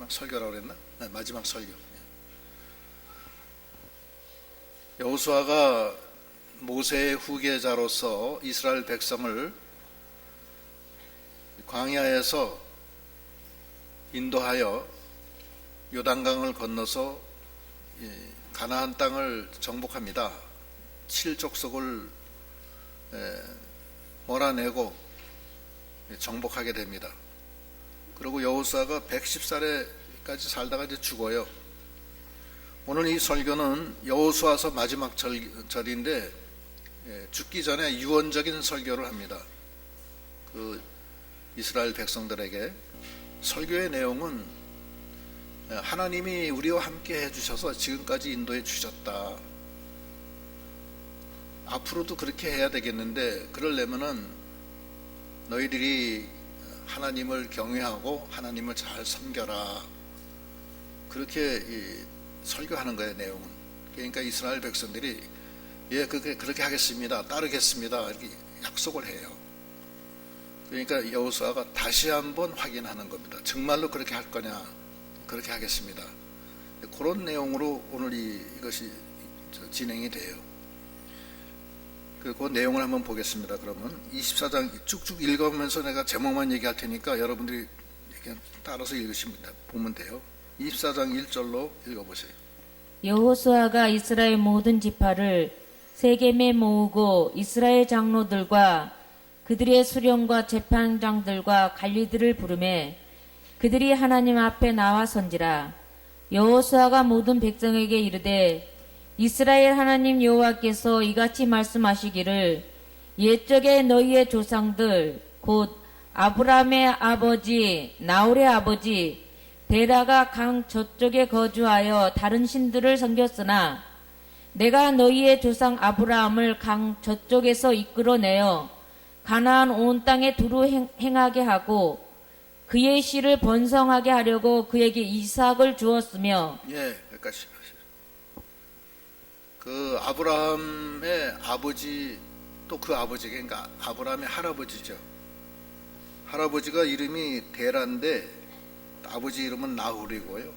마지막 설교라고 그랬나? 네, 마지막 설교. 여호수아가 모세의 후계자로서 이스라엘 백성을 광야에서 인도하여 요단강을 건너서 가나안 땅을 정복합니다. 7족속을 몰아내고 정복하게 됩니다. 그리고 여호수아가 110살에까지 살다가 이제 죽어요. 오늘 이 설교는 여호수아서 마지막 절인데 죽기 전에 유언적인 설교를 합니다. 그 이스라엘 백성들에게. 설교의 내용은 하나님이 우리와 함께 해주셔서 지금까지 인도해 주셨다. 앞으로도 그렇게 해야 되겠는데 그러려면은 너희들이 하나님을 경외하고 하나님을 잘 섬겨라. 그렇게 설교하는 거예요, 내용은. 그러니까 이스라엘 백성들이 예, 그렇게 하겠습니다. 따르겠습니다. 이렇게 약속을 해요. 그러니까 여호수아가 다시 한번 확인하는 겁니다. 정말로 그렇게 할 거냐? 그렇게 하겠습니다. 그런 내용으로 오늘 이것이 진행이 돼요. 그 내용을 한번 보겠습니다. 그러면 24장 쭉쭉 읽으면서 내가 제목만 얘기할 테니까 여러분들이 그냥 따라서 보면 돼요. 24장 1절로 읽어보세요. 여호수아가 이스라엘 모든 지파를 세겜에 모으고 이스라엘 장로들과 그들의 수령과 재판장들과 관리들을 부르매 그들이 하나님 앞에 나와 선지라. 여호수아가 모든 백성에게 이르되 이스라엘 하나님 여호와께서 이같이 말씀하시기를 옛적에 너희의 조상들 곧 아브라함의 아버지 나홀의 아버지 데라가 강 저쪽에 거주하여 다른 신들을 섬겼으나 내가 너희의 조상 아브라함을 강 저쪽에서 이끌어내어 가나안 온 땅에 두루 행하게 하고 그의 씨를 번성하게 하려고 그에게 이삭을 주었으며. 예, 여기까지. 그 아브라함의 아버지 또 그 아버지, 그러니까 아브라함의 할아버지죠. 할아버지가 이름이 데라인데 아버지 이름은 나홀이고요.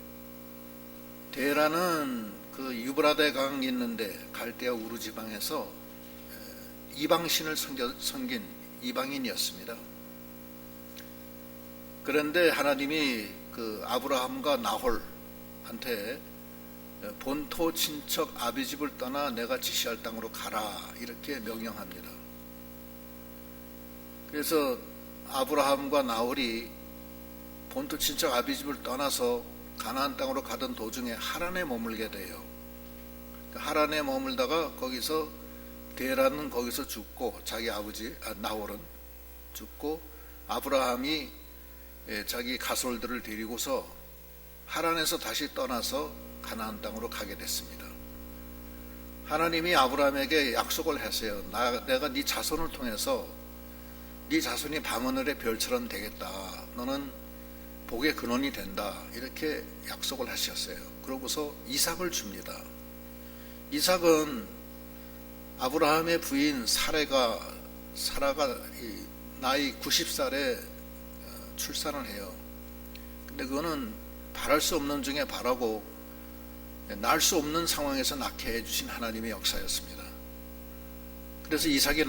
데라는 그 유브라데 강 있는데 갈대아 우르 지방에서 이방신을 섬긴 이방인이었습니다. 그런데 하나님이 그 아브라함과 나홀한테 본토 친척 아비집을 떠나 내가 지시할 땅으로 가라 이렇게 명령합니다. 그래서 아브라함과 나홀이 본토 친척 아비집을 떠나서 가나안 땅으로 가던 도중에 하란에 머물게 돼요. 하란에 머물다가 거기서 데라는 거기서 죽고 자기 아버지 나홀은 죽고 아브라함이 자기 가솔들을 데리고서 하란에서 다시 떠나서 가나안 땅으로 가게 됐습니다. 하나님이 아브라함에게 약속을 했어요. 내가 네 자손을 통해서 네 자손이 밤하늘의 별처럼 되겠다. 너는 복의 근원이 된다. 이렇게 약속을 하셨어요. 그러고서 이삭을 줍니다. 이삭은 아브라함의 부인 사라가 나이 90살에 출산을 해요. 근데 그거는 바랄 수 없는 중에 바라고 날 수 없는 상황에서 낳게 해주신 하나님의 역사였습니다. 그래서 이삭이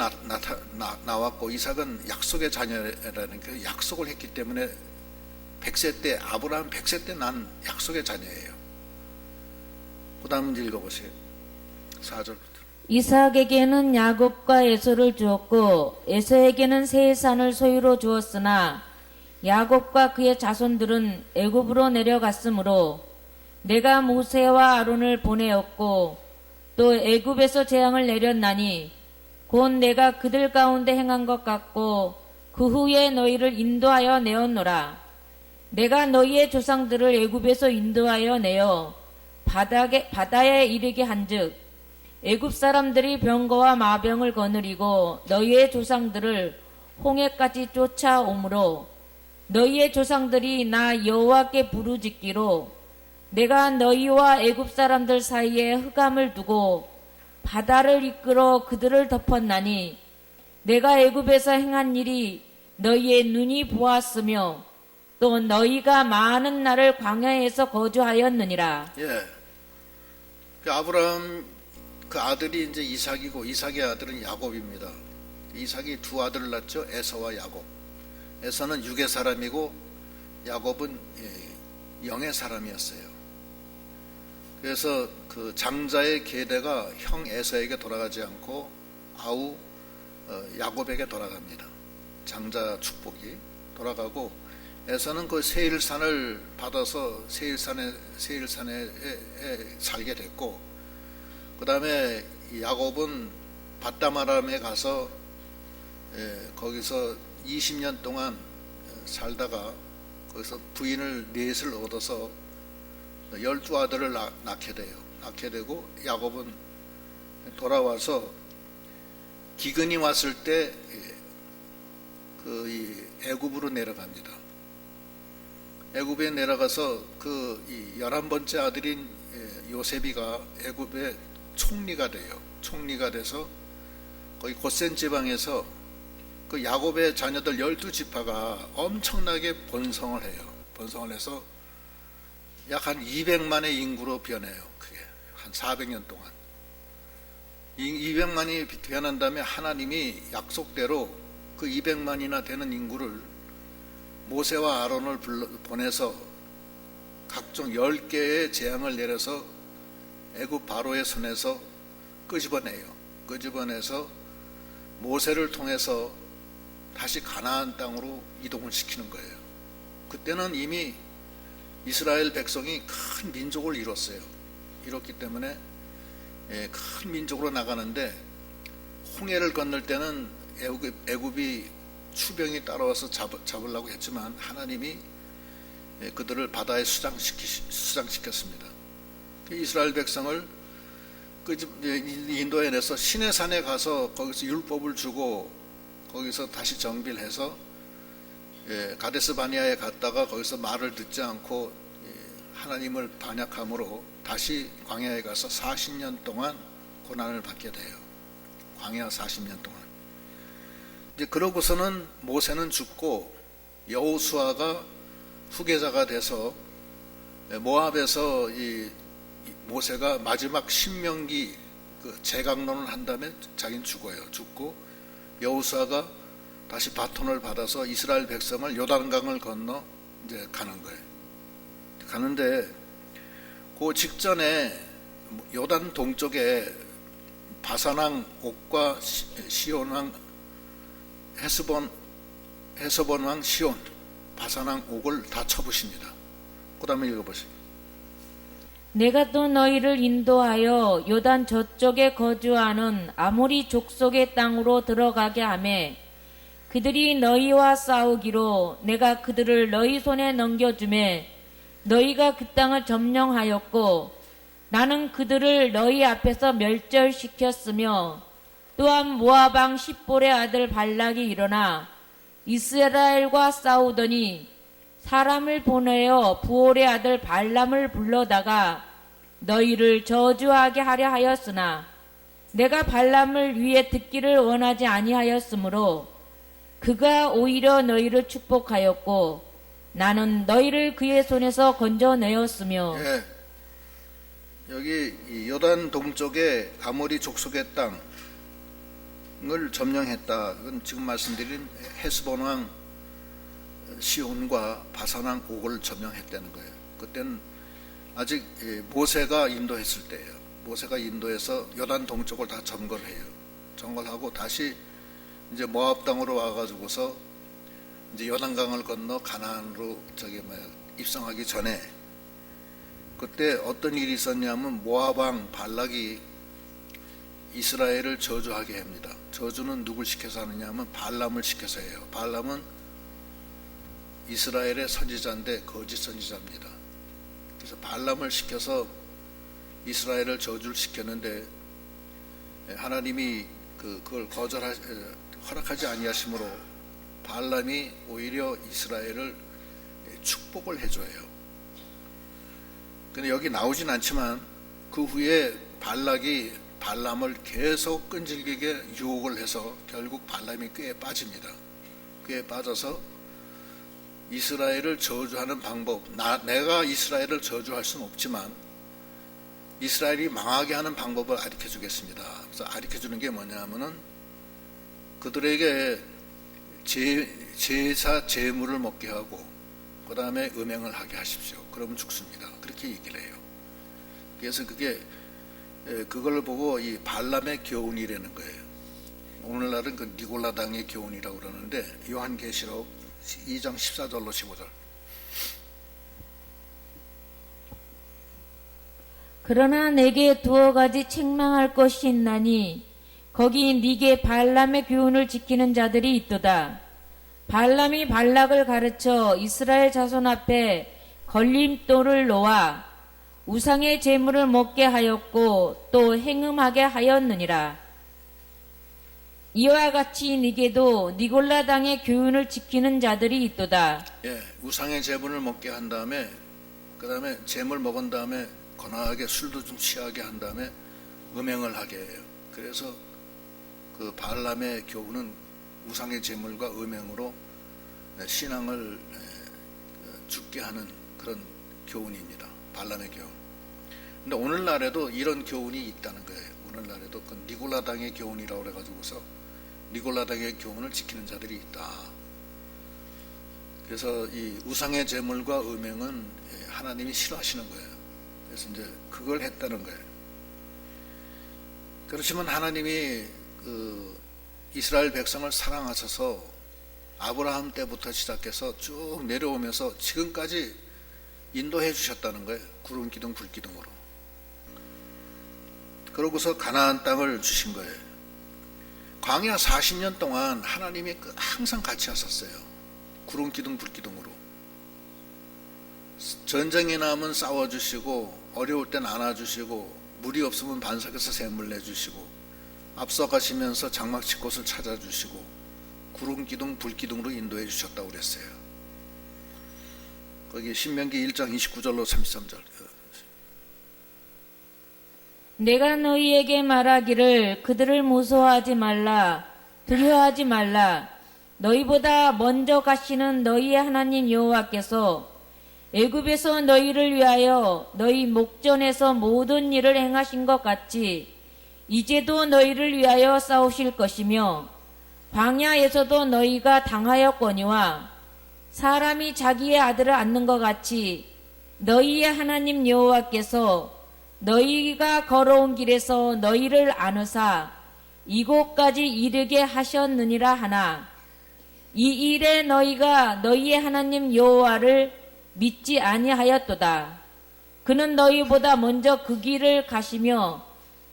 나왔고 이삭은 약속의 자녀라는 그 약속을 했기 때문에 100세 때 아브라함 100세 때 난 약속의 자녀예요. 그 다음 읽어보세요. 4절부터. 이삭에게는 야곱과 에서를 주었고 에서에게는 세산을 소유로 주었으나 야곱과 그의 자손들은 애굽으로 내려갔으므로 내가 모세와 아론을 보내었고 또 애굽에서 재앙을 내렸나니 곧 내가 그들 가운데 행한 것 같고 그 후에 너희를 인도하여 내었노라. 내가 너희의 조상들을 애굽에서 인도하여 내어 바다에 이르게 한즉 애굽 사람들이 병거와 마병을 거느리고 너희의 조상들을 홍해까지 쫓아오므로 너희의 조상들이 나 여호와께 부르짖기로 내가 너희와 애굽 사람들 사이에 흑암을 두고 바다를 이끌어 그들을 덮었나니 내가 애굽에서 행한 일이 너희의 눈이 보았으며 또 너희가 많은 날을 광야에서 거주하였느니라. 예. 그 아브라함 그 아들이 이제 이삭이고 이삭의 아들은 야곱입니다. 이삭이 두 아들을 낳죠. 에서와 야곱. 에서는 육의 사람이고 야곱은 영의 사람이었어요. 그래서 그 장자의 계대가 형 에서에게 돌아가지 않고 아우 야곱에게 돌아갑니다. 장자 축복이 돌아가고 에서는 그 세일산을 받아서 세일산에 살게 됐고, 그 다음에 야곱은 밧다마람에 가서 거기서 20년 동안 살다가 거기서 부인을 넷을 얻어서 12아들을 낳게 돼요. 낳게 되고 야곱은 돌아와서 기근이 왔을 때 그 애굽으로 내려갑니다. 애굽에 내려가서 그 11번째 아들인 요셉이가 애굽의 총리가 돼요. 총리가 돼서 거기 고센 지방에서 그 야곱의 자녀들 12지파가 엄청나게 번성을 해요. 번성을 해서 약 한 200만의 인구로 변해요. 그게 한 400년 동안. 200만이 변한 다음에 하나님이 약속대로 그 200만이나 되는 인구를 모세와 아론을 보내서 각종 10개의 재앙을 내려서 애굽 바로의 손에서 끄집어내요. 끄집어내서 모세를 통해서 다시 가나안 땅으로 이동을 시키는 거예요. 그때는 이미 이스라엘 백성이 큰 민족을 이뤘어요. 이뤘기 때문에 큰 민족으로 나가는데, 홍해를 건널 때는 애굽이 추병이 따라와서 잡으려고 했지만 하나님이 그들을 바다에 수장시켰습니다. 이스라엘 백성을 인도에 내서 시내산에 가서 거기서 율법을 주고 거기서 다시 정비를 해서 가데스 바니아에 갔다가 거기서 말을 듣지 않고 하나님을 반역함으로 다시 광야에 가서 40년 동안 고난을 받게 돼요. 광야 40년 동안. 이제 그러고서는 모세는 죽고 여호수아가 후계자가 돼서 모압에서 이 모세가 마지막 신명기 그 재강론을 한 다음에 자기는 죽어요. 죽고 여호수아가 다시 바톤을 받아서 이스라엘 백성을 요단강을 건너 이제 가는 거예요. 가는데 그 직전에 요단 동쪽에 바산왕 옥과 시온왕 헤스본왕 시온, 바산왕 옥을 다 쳐부십니다. 그 다음에 읽어보세요. 내가 또 너희를 인도하여 요단 저쪽에 거주하는 아모리 족속의 땅으로 들어가게 하매 그들이 너희와 싸우기로 내가 그들을 너희 손에 넘겨주매 너희가 그 땅을 점령하였고 나는 그들을 너희 앞에서 멸절시켰으며 또한 모압 왕 십볼의 아들 발락이 일어나 이스라엘과 싸우더니 사람을 보내어 부올의 아들 발람을 불러다가 너희를 저주하게 하려 하였으나 내가 발람을 위해 듣기를 원하지 아니하였으므로 그가 오히려 너희를 축복하였고 나는 너희를 그의 손에서 건져내었으며. 예, 여기 요단 동쪽에 아모리 족속의 땅을 점령했다. 이건 지금 말씀드린 헤스본 왕 시온과 바산왕 옥을 점령했다는 거예요. 그때는 아직 모세가 인도했을 때예요. 모세가 인도해서 요단 동쪽을 다 점거를 해요. 점거하고 다시 이제 모압 땅으로 와가지고서 이제 요단강을 건너 가나안으로 입성하기 전에 그때 어떤 일이 있었냐면 모압 왕 발락이 이스라엘을 저주하게 합니다. 저주는 누굴 시켜서 하느냐면 발람을 시켜서 해요. 발람은 이스라엘의 선지자인데 거짓 선지자입니다. 그래서 발람을 시켜서 이스라엘을 저주를 시켰는데 하나님이 그걸 허락하지 아니하심으로 발람이 오히려 이스라엘을 축복을 해줘요. 근데 여기 나오진 않지만 그 후에 발락이 발람을 계속 끈질기게 유혹을 해서 결국 발람이 꾀에 빠집니다. 꾀에 빠져서 이스라엘을 저주하는 방법, 내가 이스라엘을 저주할 수는 없지만 이스라엘이 망하게 하는 방법을 가르쳐 주겠습니다. 그래서 가르쳐 주는 게 뭐냐면은 그들에게 제사 제물을 먹게 하고 그 다음에 음행을 하게 하십시오. 그러면 죽습니다. 그렇게 얘기를 해요. 그래서 그걸 보고 이 발람의 교훈이라는 거예요. 오늘날은 그 니골라당의 교훈이라고 그러는데 요한계시록 2장 14절로 15절. 그러나 내게 두어 가지 책망할 것이 있나니 거기 네게 발람의 교훈을 지키는 자들이 있도다. 발람이 발락을 가르쳐 이스라엘 자손 앞에 걸림돌을 놓아 우상의 제물을 먹게 하였고 또 행음하게 하였느니라. 이와 같이 네게도 니골라당의 교훈을 지키는 자들이 있도다. 예, 우상의 제물을 먹게 한 다음에 그 다음에 제물 먹은 다음에 거나하게 술도 좀 취하게 한 다음에 음행을 하게 해요. 그래서 그 발람의 교훈은 우상의 제물과 음행으로 신앙을 죽게 하는 그런 교훈입니다. 발람의 교훈. 근데 오늘날에도 이런 교훈이 있다는 거예요. 오늘날에도 그 니골라당의 교훈이라고 그래가지고서 니골라당의 교훈을 지키는 자들이 있다. 그래서 이 우상의 제물과 음행은 하나님이 싫어하시는 거예요. 그래서 이제 그걸 했다는 거예요. 그렇지만 하나님이 그 이스라엘 백성을 사랑하셔서 아브라함 때부터 시작해서 쭉 내려오면서 지금까지 인도해 주셨다는 거예요. 구름 기둥 불 기둥으로. 그러고서 가나안 땅을 주신 거예요. 광야 40년 동안 하나님이 항상 같이 하셨어요. 구름 기둥 불 기둥으로. 전쟁이 나면 싸워주시고 어려울 땐 안아주시고 물이 없으면 반석에서 샘물 내주시고 앞서 가시면서 장막칠 곳을 찾아주시고 구름 기둥 불 기둥으로 인도해 주셨다고 그랬어요. 거기 신명기 1장 29절로 33절. 내가 너희에게 말하기를 그들을 무서워하지 말라, 두려워하지 말라. 너희보다 먼저 가시는 너희의 하나님 여호와께서 애굽에서 너희를 위하여 너희 목전에서 모든 일을 행하신 것 같이 이제도 너희를 위하여 싸우실 것이며 광야에서도 너희가 당하였거니와 사람이 자기의 아들을 안는 것 같이 너희의 하나님 여호와께서 너희가 걸어온 길에서 너희를 안으사 이곳까지 이르게 하셨느니라 하나 이 일에 너희가 너희의 하나님 여호와를 믿지 아니하였도다. 그는 너희보다 먼저 그 길을 가시며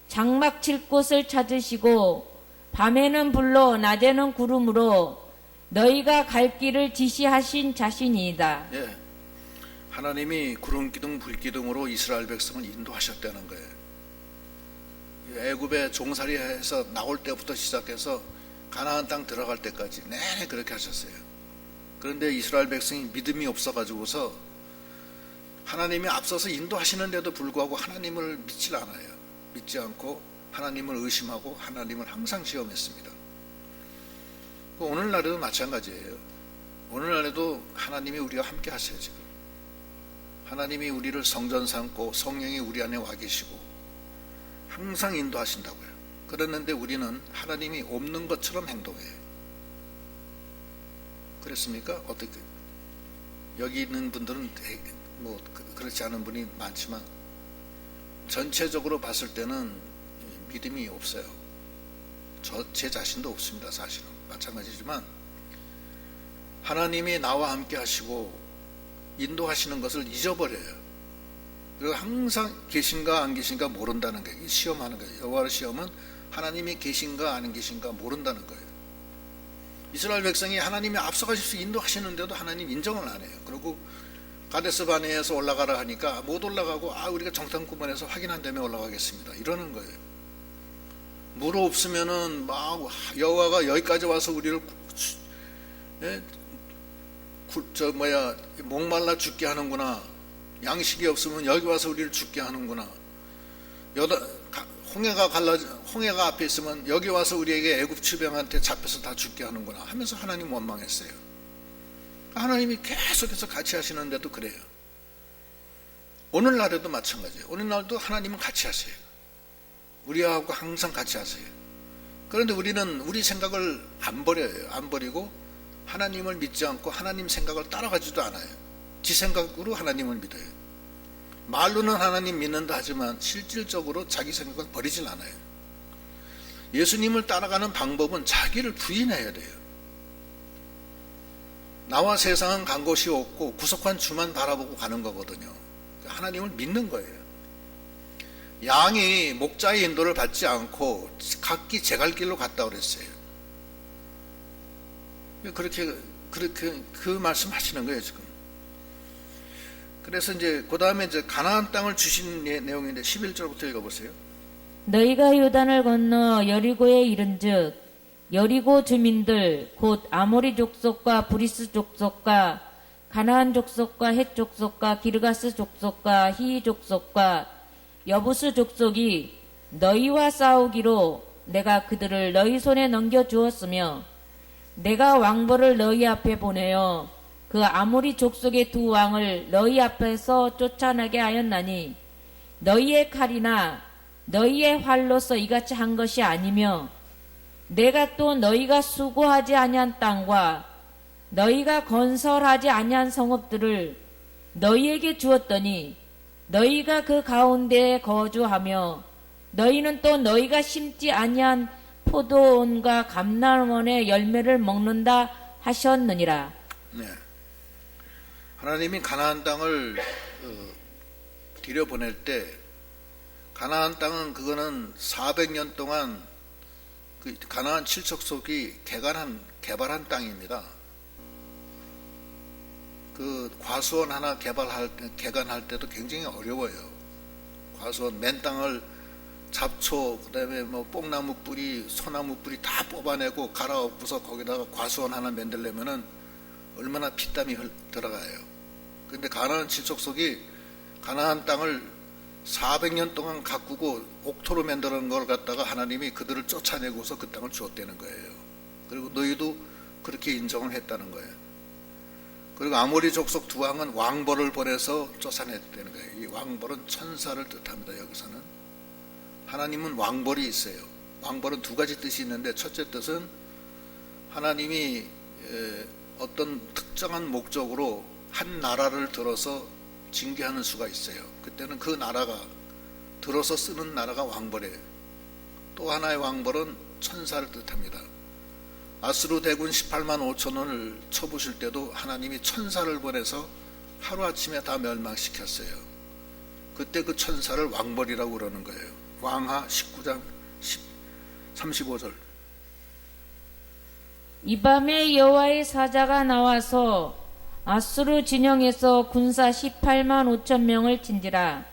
장막 칠 곳을 찾으시고 밤에는 불로 낮에는 구름으로 너희가 갈 길을 지시하신 자신이다. 예, 하나님이 구름 기둥 불 기둥으로 이스라엘 백성을 인도하셨다는 거예요. 애굽에 종살이해서 나올 때부터 시작해서 가나안 땅 들어갈 때까지 내내 그렇게 하셨어요. 그런데 이스라엘 백성이 믿음이 없어가지고서 하나님이 앞서서 인도하시는데도 불구하고 하나님을 믿질 않아요. 믿지 않고 하나님을 의심하고 하나님을 항상 시험했습니다. 오늘날에도 마찬가지예요. 오늘날에도 하나님이 우리와 함께 하세요. 지금 하나님이 우리를 성전 삼고 성령이 우리 안에 와 계시고 항상 인도하신다고요. 그랬는데 우리는 하나님이 없는 것처럼 행동해요. 그렇습니까? 어떻게? 여기 있는 분들은 뭐 그렇지 않은 분이 많지만 전체적으로 봤을 때는 믿음이 없어요. 제 자신도 없습니다. 사실은 마찬가지지만 하나님이 나와 함께 하시고 인도하시는 것을 잊어버려요. 그리고 항상 계신가 안 계신가 모른다는 거예요. 시험하는 거예요. 여호와의 시험은 하나님이 계신가 안 계신가 모른다는 거예요. 이스라엘 백성이 하나님이 앞서가셔서 인도하시는데도 하나님 인정을 안 해요. 그리고 가데스 바네에서 올라가라 하니까 못 올라가고 우리가 정탐구번에서 확인한 다음에 올라가겠습니다. 이러는 거예요. 물 없으면은 막 여호와가 여기까지 와서 우리를 목말라 죽게 하는구나. 양식이 없으면 여기 와서 우리를 죽게 하는구나. 홍해가 앞에 있으면 여기 와서 우리에게 애굽 추병한테 잡혀서 다 죽게 하는구나 하면서 하나님 원망했어요. 하나님이 계속해서 같이 하시는데도 그래요. 오늘날에도 마찬가지예요. 오늘날도 하나님은 같이 하세요. 우리하고 항상 같이 하세요. 그런데 우리는 우리 생각을 안 버려요. 안 버리고 하나님을 믿지 않고 하나님 생각을 따라가지도 않아요. 지 생각으로 하나님을 믿어요. 말로는 하나님 믿는다 하지만 실질적으로 자기 생각을 버리질 않아요. 예수님을 따라가는 방법은 자기를 부인해야 돼요. 나와 세상은 간 곳이 없고 구속한 주만 바라보고 가는 거거든요. 하나님을 믿는 거예요. 양이 목자의 인도를 받지 않고 각기 제 갈 길로 갔다 그랬어요. 그렇게 그 말씀 하시는 거예요, 지금. 그래서 이제 그 다음에 이제 가나안 땅을 주신 내용인데 11절부터 읽어보세요. 너희가 요단을 건너 여리고에 이른즉 여리고 주민들 곧 아모리 족속과 브리스 족속과 가나안 족속과 헷 족속과 기르가스 족속과 히 족속과 여부스 족속이 너희와 싸우기로 내가 그들을 너희 손에 넘겨 주었으며 내가 왕벌을 너희 앞에 보내어 그 아모리 족속의 두 왕을 너희 앞에서 쫓아나게 하였나니 너희의 칼이나 너희의 활로서 이같이 한 것이 아니며 내가 또 너희가 수고하지 아니한 땅과 너희가 건설하지 아니한 성읍들을 너희에게 주었더니 너희가 그 가운데에 거주하며 너희는 또 너희가 심지 아니한 포도원과 감람원의 열매를 먹는다 하셨느니라. 네. 하나님이 가나안 땅을 들여보낼 때 가나안 땅은 그거는 400년 동안 그 가나안 칠척속이 개발한 땅입니다. 그 과수원 하나 개간할 때도 굉장히 어려워요. 과수원 맨 땅을 잡초, 그다음에 뭐 뽕나무 뿌리, 소나무 뿌리 다 뽑아내고 갈아엎어서 거기다가 과수원 하나 만들려면은 얼마나 피땀이 들어가요. 근데 가나안 칠척속이 가나안 땅을 400년 동안 가꾸고 옥토로 만드는 걸 갖다가 하나님이 그들을 쫓아내고서 그 땅을 주었다는 거예요. 그리고 너희도 그렇게 인정을 했다는 거예요. 그리고 아모리 족속 두 왕은 왕벌을 보내서 쫓아냈다는 거예요. 이 왕벌은 천사를 뜻합니다. 여기서는 하나님은 왕벌이 있어요. 왕벌은 두 가지 뜻이 있는데 첫째 뜻은 하나님이 어떤 특정한 목적으로 한 나라를 들어서 징계하는 수가 있어요. 그때는 그 나라가 들어서 쓰는 나라가 왕벌이에요. 또 하나의 왕벌은 천사를 뜻합니다. 아수르 대군 18만 5천원을 쳐부실 때도 하나님이 천사를 보내서 하루아침에 다 멸망시켰어요. 그때 그 천사를 왕벌이라고 그러는 거예요. 왕하 19장 35절. 이 밤에 여호와의 사자가 나와서 아수르 진영에서 군사 18만 5천 명을 친지라.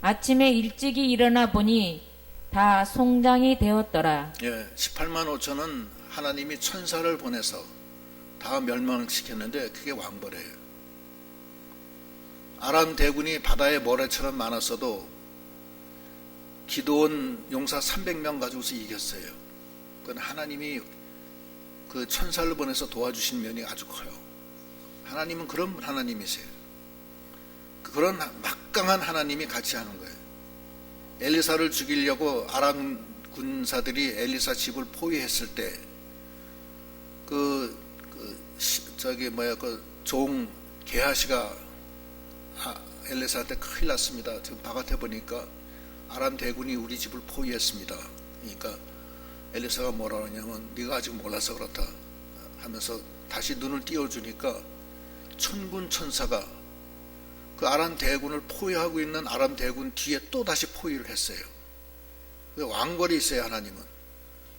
아침에 일찍이 일어나 보니 다 송장이 되었더라. 예, 18만 5천은 하나님이 천사를 보내서 다 멸망시켰는데 그게 왕벌이에요. 아람 대군이 바다의 모래처럼 많았어도 기드온 용사 300명 가지고서 이겼어요. 그건 하나님이 그 천사를 보내서 도와주신 면이 아주 커요. 하나님은 그런 하나님이세요. 그런 막강한 하나님이 같이 하는 거예요. 엘리사를 죽이려고 아람 군사들이 엘리사 집을 포위했을 때 종 게하시가 엘리사한테 큰일 났습니다. 지금 바깥에 보니까 아람 대군이 우리 집을 포위했습니다. 그러니까 엘리사가 뭐라 하냐면 네가 아직 몰라서 그렇다 하면서 다시 눈을 띄워주니까 천군 천사가 그 아람 대군을 포위하고 있는 아람 대군 뒤에 또 다시 포위를 했어요. 왕벌이 있어요.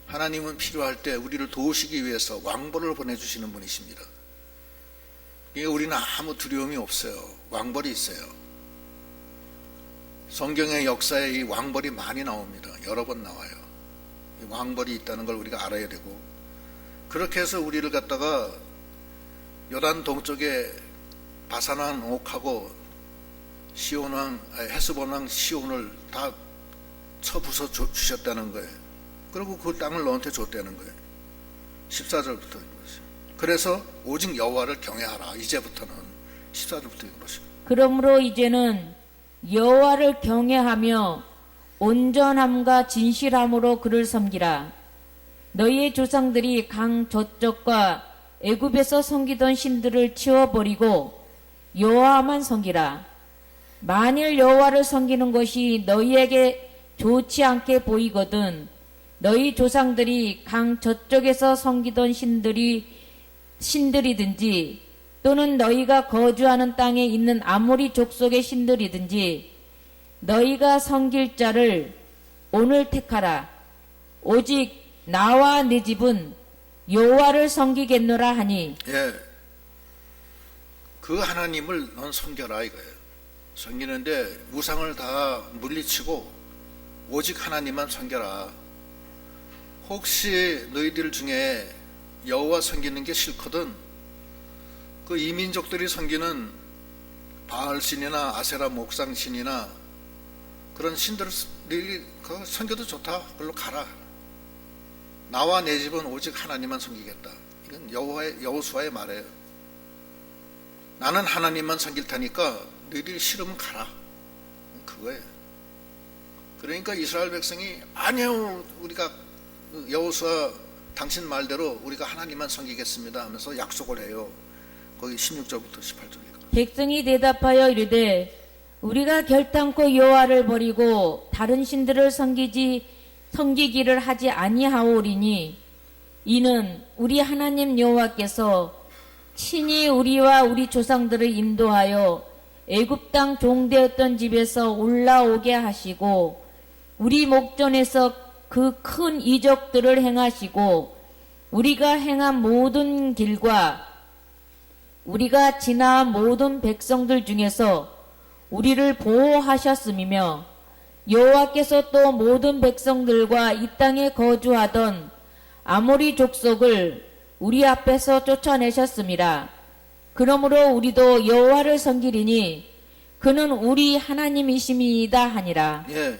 하나님은 필요할 때 우리를 도우시기 위해서 왕벌을 보내주시는 분이십니다. 이게 우리는 아무 두려움이 없어요. 왕벌이 있어요. 성경의 역사에 이 왕벌이 많이 나옵니다. 여러 번 나와요. 이 왕벌이 있다는 걸 우리가 알아야 되고, 그렇게 해서 우리를 갖다가 요단 동쪽에 바산왕 옥하고 헤스본 왕 시온을 다 쳐부숴 주셨다는 거예요. 그리고 그 땅을 너한테 줬다는 거예요. 14절부터 읽어보세요. 그래서 오직 여호와를 경외하라. 이제부터는 14절부터 읽어보시오. 그러므로 이제는 여호와를 경외하며 온전함과 진실함으로 그를 섬기라. 너희의 조상들이 강 저쪽과 애굽에서 섬기던 신들을 치워버리고 여호와만 섬기라. 만일 여호와를 섬기는 것이 너희에게 좋지 않게 보이거든 너희 조상들이 강 저쪽에서 섬기던 신들이든지 또는 너희가 거주하는 땅에 있는 아모리 족속의 신들이든지 너희가 섬길 자를 오늘 택하라. 오직 나와 내 집은 여호와를 섬기겠노라 하니. 예, 그 하나님을 넌 섬겨라 이거예요. 섬기는데 우상을 다 물리치고 오직 하나님만 섬겨라. 혹시 너희들 중에 여호와 섬기는 게 싫거든 그 이민족들이 섬기는 바알신이나 아세라 목상신이나 그런 신들을 섬겨도 좋다. 그걸로 가라. 나와 내 집은 오직 하나님만 섬기겠다. 이건 여호수아의 말이에요. 나는 하나님만 섬길 테니까 너희들이 싫으면 가라. 그거예요. 그러니까 이스라엘 백성이 아니요 우리가 여호수아 당신 말대로 우리가 하나님만 섬기겠습니다 하면서 약속을 해요. 거기 16절부터 18절입니다. 백성이 대답하여 이르되 우리가 결단코 여호와를 버리고 다른 신들을 섬기기를 하지 아니하오리니 이는 우리 하나님 여호와께서 친히 우리와 우리 조상들을 인도하여 애굽 땅 종되었던 집에서 올라오게 하시고 우리 목전에서 그 큰 이적들을 행하시고 우리가 행한 모든 길과 우리가 지나온 모든 백성들 중에서 우리를 보호하셨음이며 여호와께서 또 모든 백성들과 이 땅에 거주하던 아모리 족속을 우리 앞에서 쫓아내셨음이라. 그러므로 우리도 여호와를 섬기리니 그는 우리 하나님이심이다 하니라. 예,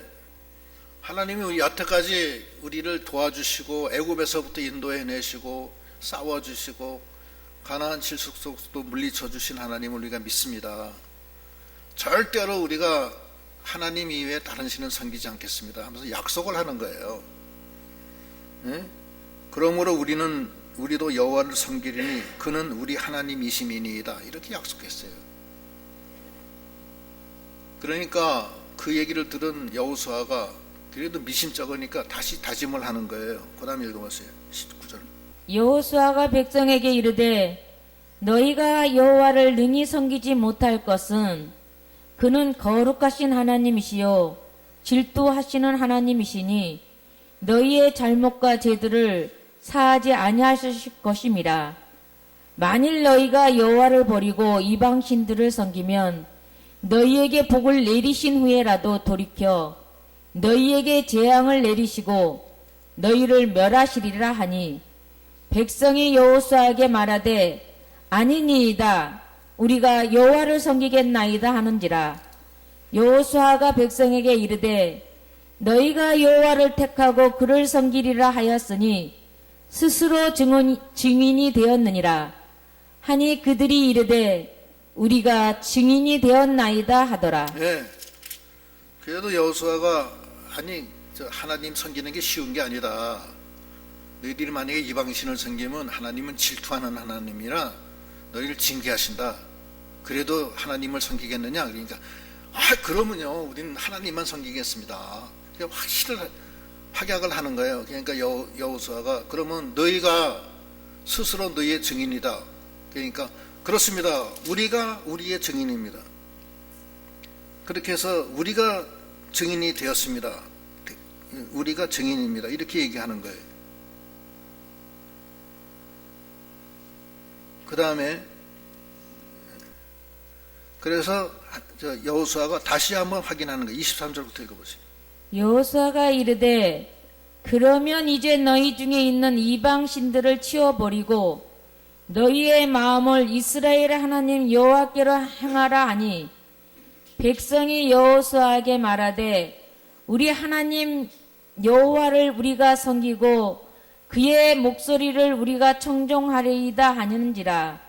하나님이 여태까지 우리를 도와주시고 애굽에서부터 인도해내시고 싸워주시고 가나안 칠숙속도 물리쳐주신 하나님을 우리가 믿습니다. 절대로 우리가 하나님 이외에 다른 신은 섬기지 않겠습니다 하면서 약속을 하는 거예요. 예? 그러므로 우리도 여호와를 섬기리니 그는 우리 하나님이심이니이다 이렇게 약속했어요. 그러니까 그 얘기를 들은 여호수아가 그래도 미심쩍으니까 다시 다짐을 하는 거예요. 그 다음에 읽어보세요. 19절. 여호수아가 백성에게 이르되 너희가 여호와를 능히 섬기지 못할 것은 그는 거룩하신 하나님이시요 질투하시는 하나님이시니 너희의 잘못과 죄들을 사하지 아니하실 것임이라. 만일 너희가 여호와를 버리고 이방 신들을 섬기면 너희에게 복을 내리신 후에라도 돌이켜 너희에게 재앙을 내리시고 너희를 멸하시리라 하니 백성이 여호수아에게 말하되 아니니이다. 우리가 여호와를 섬기겠나이다 하는지라. 여호수아가 백성에게 이르되 너희가 여호와를 택하고 그를 섬기리라 하였으니 스스로 증인이 되었느니라 하니 그들이 이르되 우리가 증인이 되었나이다 하더라. 예. 그래도 여호수아가 하나님 섬기는 게 쉬운 게 아니다. 너희들이 만약에 이방신을 섬기면 하나님은 질투하는 하나님이라 너희를 징계하신다. 그래도 하나님을 섬기겠느냐? 그러니까 그러면요 우리는 하나님만 섬기겠습니다. 확약을 하는 거예요. 그러니까 여호수아가 그러면 너희가 스스로 너희의 증인이다. 그러니까 그렇습니다. 우리가 우리의 증인입니다. 그렇게 해서 우리가 증인이 되었습니다. 우리가 증인입니다. 이렇게 얘기하는 거예요. 그 다음에 그래서 여호수아가 다시 한번 확인하는 거예요. 23절부터 읽어보세요. 여호수아가 이르되 그러면 이제 너희 중에 있는 이방 신들을 치워버리고 너희의 마음을 이스라엘 하나님 여호와께로 행하라 하니 백성이 여호수아에게 말하되 우리 하나님 여호와를 우리가 섬기고 그의 목소리를 우리가 청종하리이다 하는지라.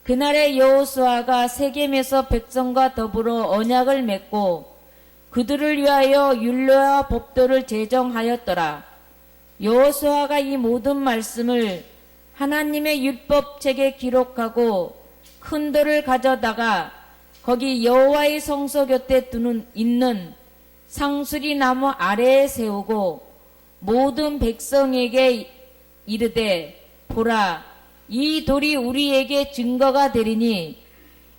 그날에 여호수아가 세겜에서 백성과 더불어 언약을 맺고 그들을 위하여 율례와 법도를 제정하였더라. 여호수아가 이 모든 말씀을 하나님의 율법책에 기록하고 큰 돌을 가져다가 거기 여호와의 성소 곁에 있는 상수리 나무 아래에 세우고 모든 백성에게 이르되 보라, 이 돌이 우리에게 증거가 되리니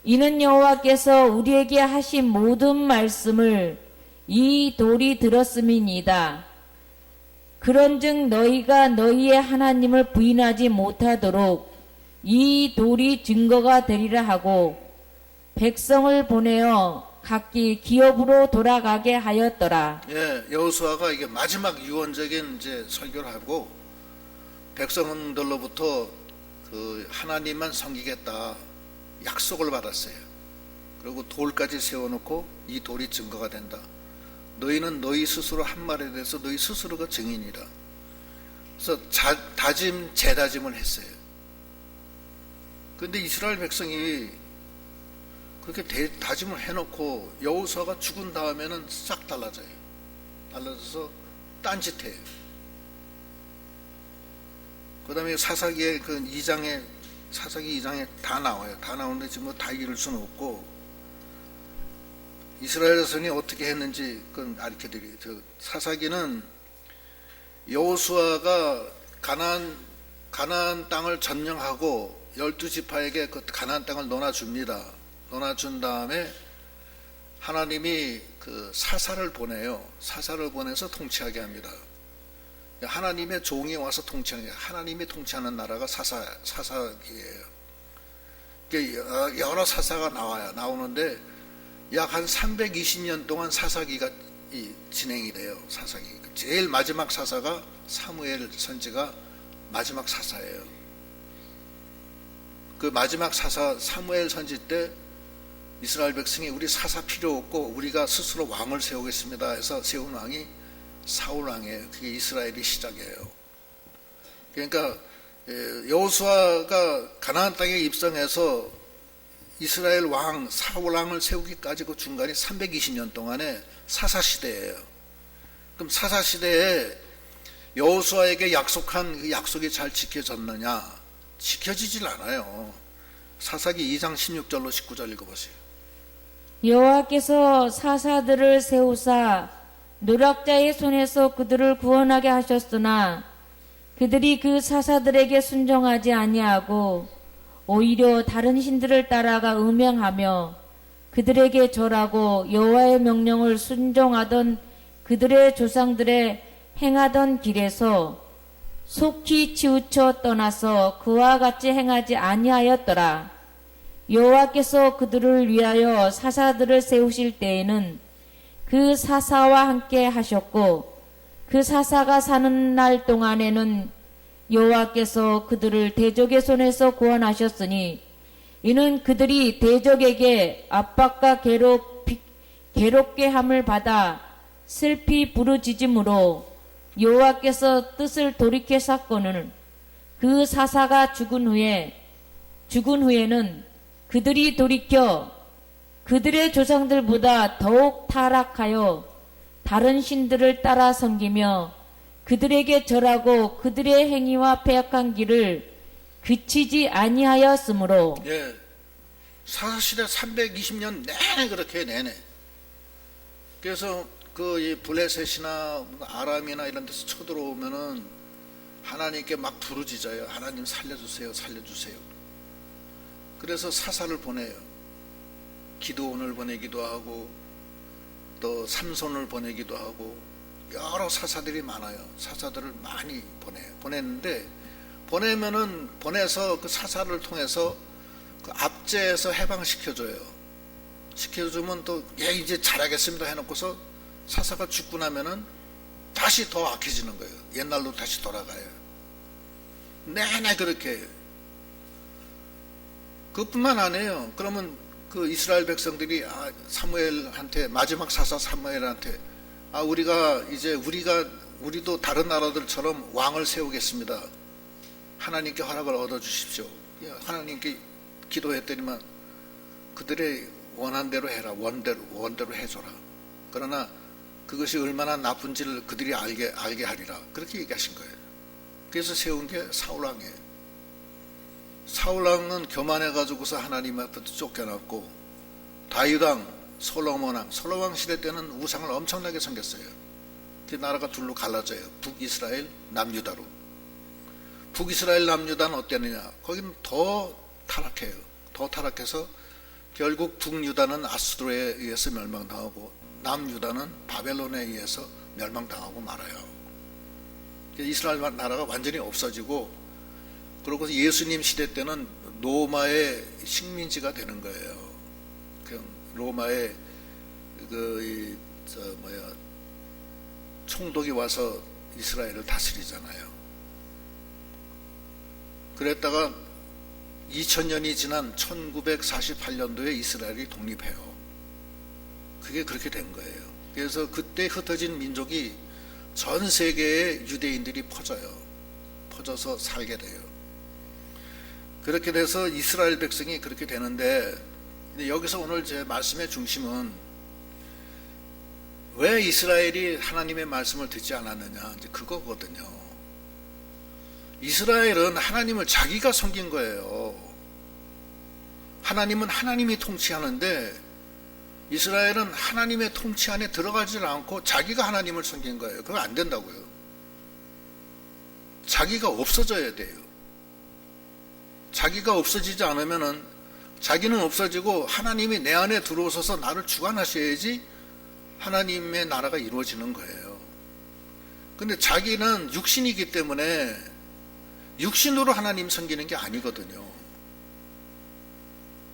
이는 여호와께서 우리에게 하신 모든 말씀을 이 돌이 들었음이니이다. 그런즉 너희가 너희의 하나님을 부인하지 못하도록 이 돌이 증거가 되리라 하고 백성을 보내어 각기 기업으로 돌아가게 하였더라. 예, 여호수아가 이게 마지막 유언적인 이제 설교를 하고 백성들로부터 그 하나님만 섬기겠다 약속을 받았어요. 그리고 돌까지 세워놓고 이 돌이 증거가 된다. 너희는 너희 스스로 한 말에 대해서 너희 스스로가 증인이다. 그래서 재다짐을 했어요. 그런데 이스라엘 백성이 그렇게 다짐을 해놓고 여호수아가 죽은 다음에는 싹 달라져요. 달라져서 딴짓해요. 그 다음에 사사기 2장에 다 나와요. 다 나오는데 지금 뭐 다 읽을 수는 없고, 이스라엘 자손이 어떻게 했는지 그건 알려드려요. 사사기는 여호수아가 가나안 땅을 점령하고 12지파에게 그 가나안 땅을 논아줍니다. 논아준 다음에 하나님이 그 사사를 보내요. 사사를 보내서 통치하게 합니다. 하나님의 종이 와서 통치하는 게, 하나님이 통치하는 나라가 사사기예요. 여러 사사가 나오는데 약 한 320년 동안 사사기가 진행이 돼요. 사사기 제일 마지막 사사가 사무엘 선지가 마지막 사사예요. 그 마지막 사사 사무엘 선지 때 이스라엘 백성이 우리 사사 필요 없고 우리가 스스로 왕을 세우겠습니다 해서 세운 왕이 사울 왕이에요. 그게 이스라엘의 시작이에요. 그러니까 여호수아가 가나안 땅에 입성해서 이스라엘 왕 사울 왕을 세우기까지 그 중간에 320년 동안의 사사 시대예요. 그럼 사사 시대에 여호수아에게 약속한 그 약속이 잘 지켜졌느냐? 지켜지질 않아요. 사사기 2장 16절로 19절 읽어보세요. 여호와께서 사사들을 세우사 노략자의 손에서 그들을 구원하게 하셨으나 그들이 그 사사들에게 순종하지 아니하고 오히려 다른 신들을 따라가 음행하며 그들에게 절하고 여호와의 명령을 순종하던 그들의 조상들의 행하던 길에서 속히 치우쳐 떠나서 그와 같이 행하지 아니하였더라. 여호와께서 그들을 위하여 사사들을 세우실 때에는 그 사사와 함께 하셨고 그 사사가 사는 날 동안에는 여호와께서 그들을 대적의 손에서 구원하셨으니 이는 그들이 대적에게 압박과 괴롭게 함을 받아 슬피 부르짖음으로 여호와께서 뜻을 돌이켜 샀거늘 그 사사가 죽은 후에는 그들이 돌이켜 그들의 조상들보다 더욱 타락하여 다른 신들을 따라 섬기며 그들에게 절하고 그들의 행위와 패역한 길을 그치지 아니하였으므로. 예, 사사시대 320년 내내 그렇게 내내. 그래서 그 블레셋이나 아람이나 이런 데서 쳐들어오면은 하나님께 막 부르짖어요. 하나님 살려주세요, 살려주세요. 그래서 사사를 보내요. 기드온을 보내기도 하고 또 삼손을 보내기도 하고 여러 사사들이 많아요. 사사들을 많이 보냈는데 보내서 그 사사를 통해서 그 압제해서 해방시켜줘요. 시켜주면 또 이제 잘하겠습니다 해놓고서 사사가 죽고 나면은 다시 더 악해지는 거예요. 옛날로 다시 돌아가요. 내내 그렇게. 그뿐만 아니에요. 그러면 그 이스라엘 백성들이 사무엘한테, 마지막 사사 사무엘한테 우리가 우리도 다른 나라들처럼 왕을 세우겠습니다. 하나님께 허락을 얻어주십시오. 하나님께 기도했더니만 그들의 원한 대로 해라. 원대로 해줘라. 그러나 그것이 얼마나 나쁜지를 그들이 알게 하리라. 그렇게 얘기하신 거예요. 그래서 세운 게 사울왕이에요. 사울왕은 교만해가지고서 하나님 앞에서 쫓겨났고, 다윗왕, 솔로몬왕 시대 때는 우상을 엄청나게 섬겼어요. 그 나라가 둘로 갈라져요. 북이스라엘, 남유다로. 북이스라엘, 남유다는 어땠느냐? 거기는 더 타락해요. 더 타락해서 결국 북유다는 아수르에 의해서 멸망당하고, 남유다는 바벨론에 의해서 멸망당하고 말아요. 이스라엘 나라가 완전히 없어지고, 그러고 예수님 시대 때는 로마의 식민지가 되는 거예요. 로마의 총독이 와서 이스라엘을 다스리잖아요. 그랬다가 2000년이 지난 1948년도에 이스라엘이 독립해요. 그게 그렇게 된 거예요. 그래서 그때 흩어진 민족이 전 세계에 유대인들이 퍼져서 살게 돼요. 그렇게 돼서 이스라엘 백성이 그렇게 되는데, 여기서 오늘 제 말씀의 중심은 왜 이스라엘이 하나님의 말씀을 듣지 않았느냐, 이제 그거거든요. 이스라엘은 하나님을 자기가 섬긴 거예요. 하나님은 하나님이 통치하는데 이스라엘은 하나님의 통치 안에 들어가지 않고 자기가 하나님을 섬긴 거예요. 그거 안 된다고요. 자기가 없어져야 돼요. 자기가 없어지지 않으면은, 자기는 없어지고 하나님이 내 안에 들어오셔서 나를 주관하셔야지 하나님의 나라가 이루어지는 거예요. 근데 자기는 육신이기 때문에 육신으로 하나님 섬기는 게 아니거든요.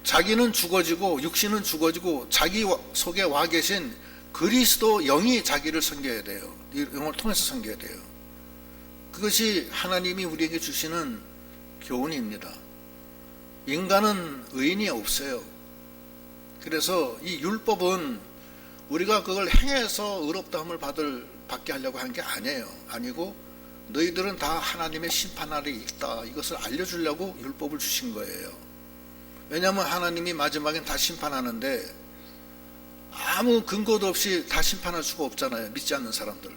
자기는 죽어지고 육신은 죽어지고 자기 속에 와 계신 그리스도 영이 자기를 섬겨야 돼요. 이 영을 통해서 섬겨야 돼요. 그것이 하나님이 우리에게 주시는 교훈입니다. 인간은 의인이 없어요. 그래서 이 율법은 우리가 그걸 행해서 의롭다함을 받게 하려고 한 게 아니고, 너희들은 다 하나님의 심판 아래 있다, 이것을 알려주려고 율법을 주신 거예요. 왜냐하면 하나님이 마지막엔 다 심판하는데 아무 근거도 없이 다 심판할 수가 없잖아요. 믿지 않는 사람들.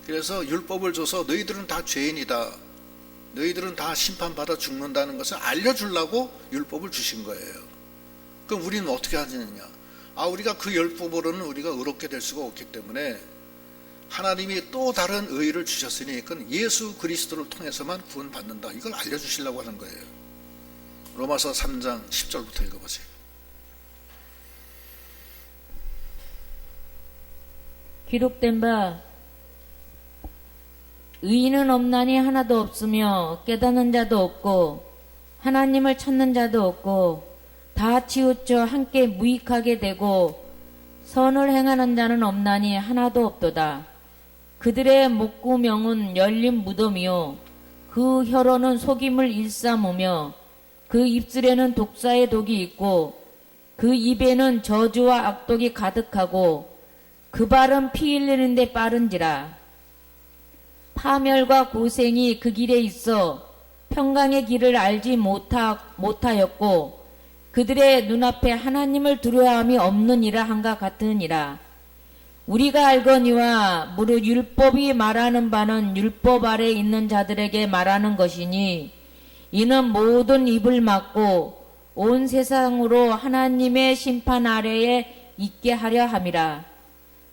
그래서 율법을 줘서 너희들은 다 죄인이다, 너희들은 다 심판받아 죽는다는 것을 알려주려고 율법을 주신 거예요. 그럼 우리는 어떻게 하느냐? 우리가 그 율법으로는 우리가 의롭게 될 수가 없기 때문에 하나님이 또 다른 의의를 주셨으니 그건 예수 그리스도를 통해서만 구원받는다, 이걸 알려주시려고 하는 거예요. 로마서 3장 10절부터 읽어보세요. 기록된 바 의인은 없나니 하나도 없으며 깨닫는 자도 없고 하나님을 찾는 자도 없고 다 치우쳐 함께 무익하게 되고 선을 행하는 자는 없나니 하나도 없도다. 그들의 목구명은 열린 무덤이요 그 혀로는 속임을 일삼으며 그 입술에는 독사의 독이 있고 그 입에는 저주와 악독이 가득하고 그 발은 피 흘리는 데 빠른지라. 파멸과 고생이 그 길에 있어 평강의 길을 알지 못하였고 그들의 눈앞에 하나님을 두려워함이 없느니라 한가 같으니라. 우리가 알거니와 무릇 율법이 말하는 바는 율법 아래 있는 자들에게 말하는 것이니 이는 모든 입을 막고 온 세상으로 하나님의 심판 아래에 있게 하려 함이라.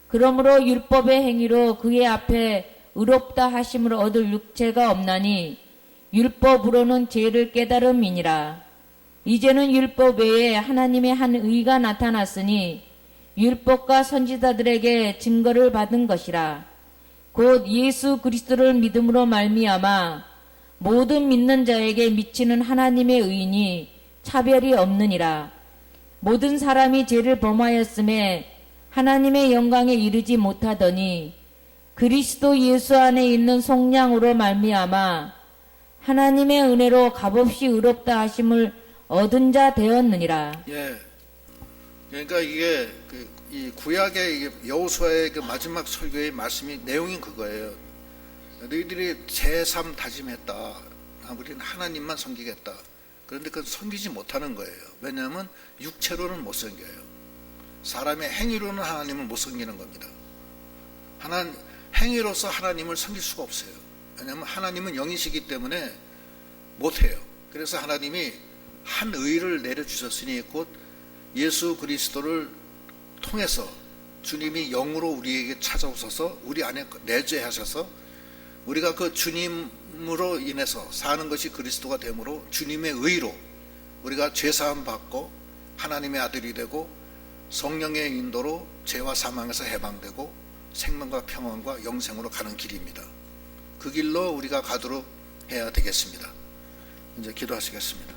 그러므로 율법의 행위로 그의 앞에 의롭다 하심을 얻을 육체가 없나니 율법으로는 죄를 깨달음이니라. 이제는 율법 외에 하나님의 한 의가 나타났으니 율법과 선지자들에게 증거를 받은 것이라. 곧 예수 그리스도를 믿음으로 말미암아 모든 믿는 자에게 미치는 하나님의 의인이 차별이 없느니라. 모든 사람이 죄를 범하였음에 하나님의 영광에 이르지 못하더니 그리스도 예수 안에 있는 속량으로 말미암아 하나님의 은혜로 값없이 의롭다 하심을 얻은 자 되었느니라. 예. 그러니까 이게 이 구약의 여호수아의 그 마지막 설교의 말씀이 내용이 그거예요. 너희들이 제3 다짐했다. 우리는 하나님만 섬기겠다. 그런데 그건 섬기지 못하는 거예요. 왜냐하면 육체로는 못 섬겨요. 사람의 행위로는 하나님을 못 섬기는 겁니다. 행위로서 하나님을 섬길 수가 없어요. 왜냐하면 하나님은 영이시기 때문에 못해요. 그래서 하나님이 한 의를 내려주셨으니 곧 예수 그리스도를 통해서 주님이 영으로 우리에게 찾아오셔서 우리 안에 내재하셔서 우리가 그 주님으로 인해서 사는 것이 그리스도가 되므로 주님의 의로 우리가 죄사함 받고 하나님의 아들이 되고 성령의 인도로 죄와 사망에서 해방되고 생명과 평안과 영생으로 가는 길입니다. 그 길로 우리가 가도록 해야 되겠습니다. 이제 기도하시겠습니다.